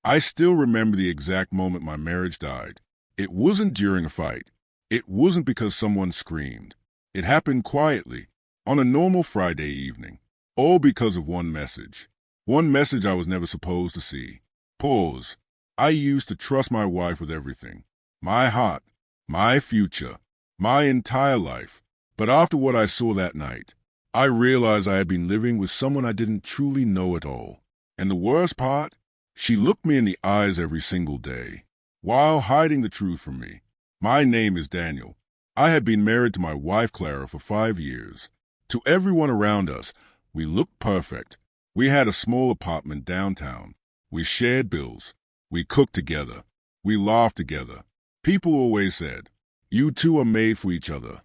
I still remember the exact moment my marriage died. It wasn't during a fight. It wasn't because someone screamed. It happened quietly, on a normal Friday evening, all because of one message. One message I was never supposed to see. Pause. I used to trust my wife with everything. My heart, my future, my entire life. But after what I saw that night, I realized I had been living with someone I didn't truly know at all. And the worst part? She looked me in the eyes every single day, while hiding the truth from me. My name is Daniel. I had been married to my wife, Clara, for 5 years. To everyone around us, we looked perfect. We had a small apartment downtown. We shared bills. We cooked together. We laughed together. People always said, "You two are made for each other."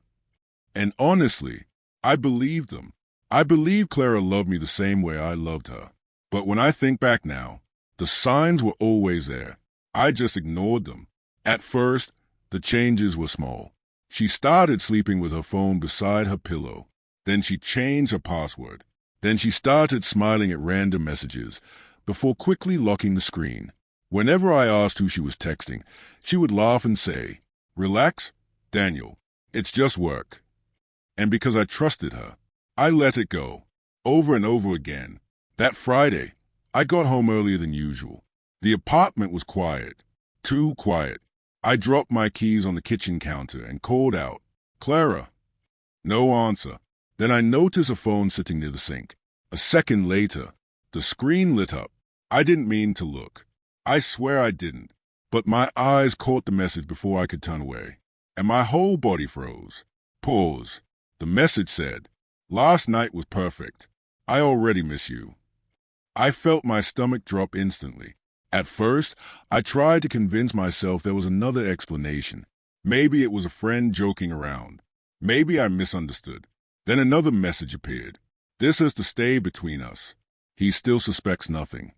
And honestly, I believed them. I believed Clara loved me the same way I loved her. But when I think back now, the signs were always there. I just ignored them. At first, the changes were small. She started sleeping with her phone beside her pillow. Then she changed her password. Then she started smiling at random messages before quickly locking the screen. Whenever I asked who she was texting, she would laugh and say, "Relax, Daniel. It's just work." And because I trusted her, I let it go, over and over again. That Friday, I got home earlier than usual. The apartment was quiet, too quiet. I dropped my keys on the kitchen counter and called out, "Clara." No answer. Then I noticed a phone sitting near the sink. A second later, the screen lit up. I didn't mean to look. I swear I didn't. But my eyes caught the message before I could turn away, and my whole body froze. Pause. The message said, "Last night was perfect. I already miss you." I felt my stomach drop instantly. At first, I tried to convince myself there was another explanation. Maybe it was a friend joking around. Maybe I misunderstood. Then another message appeared. "This is to stay between us. He still suspects nothing."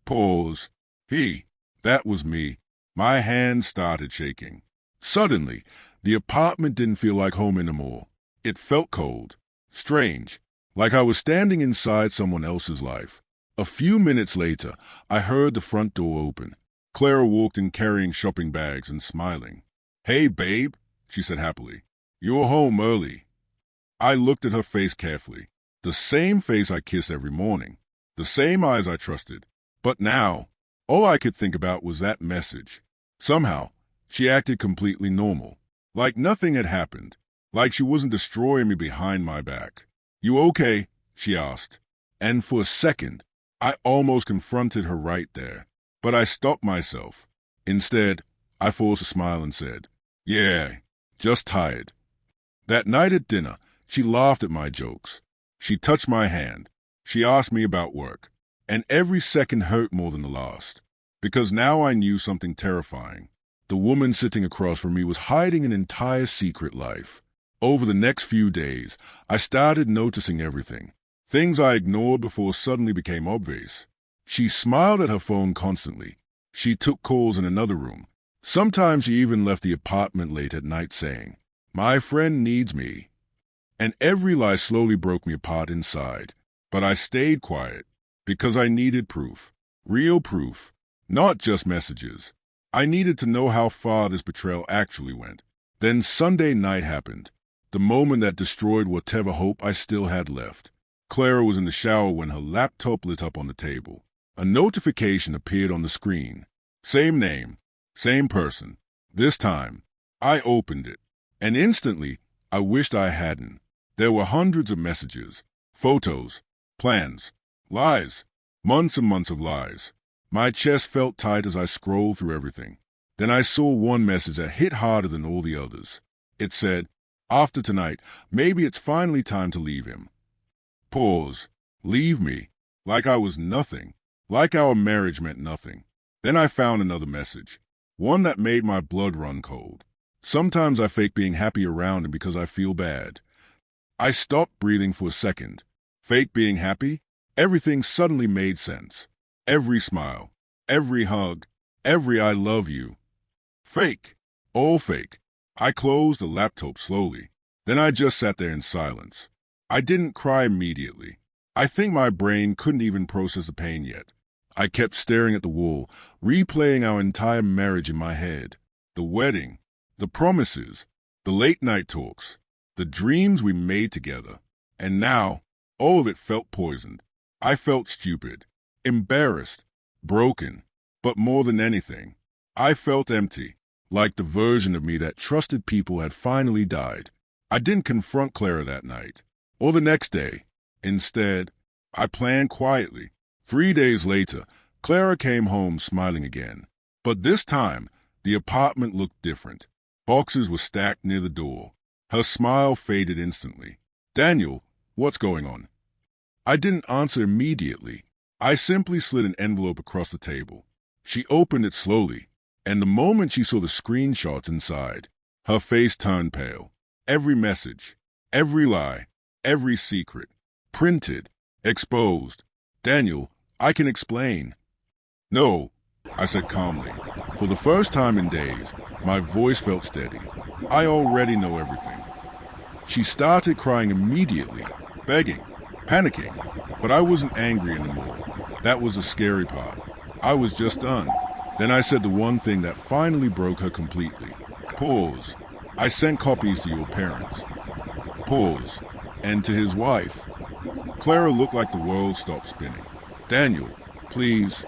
Pause. He. That was me. My hands started shaking. Suddenly, the apartment didn't feel like home anymore. It felt cold, strange, like I was standing inside someone else's life. A few minutes later, I heard the front door open. Clara walked in carrying shopping bags and smiling. "Hey, babe," she said happily. "You're home early." I looked at her face carefully. The same face I kiss every morning. The same eyes I trusted. But now, all I could think about was that message. Somehow, she acted completely normal. Like nothing had happened. Like she wasn't destroying me behind my back. "You okay?" she asked. And for a second, I almost confronted her right there. But I stopped myself. Instead, I forced a smile and said, "Yeah, just tired." That night at dinner, she laughed at my jokes. She touched my hand. She asked me about work. And every second hurt more than the last. Because now I knew something terrifying. The woman sitting across from me was hiding an entire secret life. Over the next few days, I started noticing everything. Things I ignored before suddenly became obvious. She smiled at her phone constantly. She took calls in another room. Sometimes she even left the apartment late at night saying, "My friend needs me." And every lie slowly broke me apart inside. But I stayed quiet because I needed proof. Real proof. Not just messages. I needed to know how far this betrayal actually went. Then Sunday night happened. The moment that destroyed whatever hope I still had left. Clara was in the shower when her laptop lit up on the table. A notification appeared on the screen. Same name, same person. This time, I opened it, and instantly, I wished I hadn't. There were hundreds of messages, photos, plans, lies, months and months of lies. My chest felt tight as I scrolled through everything. Then I saw one message that hit harder than all the others. It said, "After tonight, maybe it's finally time to leave him." Pause. Leave me. Like I was nothing. Like our marriage meant nothing. Then I found another message. One that made my blood run cold. Sometimes I fake being happy around him because I feel bad. I stopped breathing for a second. Fake being happy? Everything suddenly made sense. Every smile. Every hug. Every "I love you." Fake. All fake. I closed the laptop slowly. Then I just sat there in silence. I didn't cry immediately. I think my brain couldn't even process the pain yet. I kept staring at the wall, replaying our entire marriage in my head. The wedding, the promises, the late-night talks, the dreams we made together. And now, all of it felt poisoned. I felt stupid, embarrassed, broken. But more than anything, I felt empty, like the version of me that trusted people had finally died. I didn't confront Clara that night, or the next day. Instead, I planned quietly. 3 days later, Clara came home smiling again. But this time, the apartment looked different. Boxes were stacked near the door. Her smile faded instantly. "Daniel, what's going on?" I didn't answer immediately. I simply slid an envelope across the table. She opened it slowly, and the moment she saw the screenshots inside, her face turned pale. Every message, every lie, every secret, printed, exposed. "Daniel, I can explain." "No," I said calmly. For the first time in days, my voice felt steady. "I already know everything." She started crying immediately, begging, panicking, but I wasn't angry anymore. That was the scary part. I was just done. Then I said the one thing that finally broke her completely. "Pause. I sent copies to your parents." Pause. "And to his wife." Clara looked like the world stopped spinning. "Daniel, please."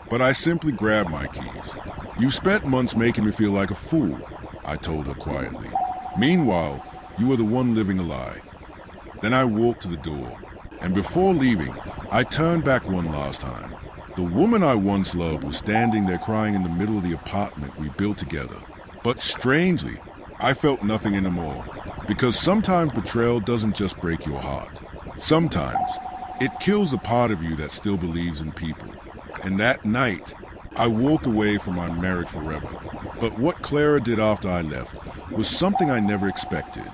But I simply grabbed my keys. "You spent months making me feel like a fool," I told her quietly. "Meanwhile, you were the one living a lie." Then I walked to the door, and before leaving, I turned back one last time. The woman I once loved was standing there crying in the middle of the apartment we built together. But strangely, I felt nothing anymore, because sometimes betrayal doesn't just break your heart. Sometimes it kills the part of you that still believes in people. And that night, I walked away from my marriage forever. But what Clara did after I left was something I never expected.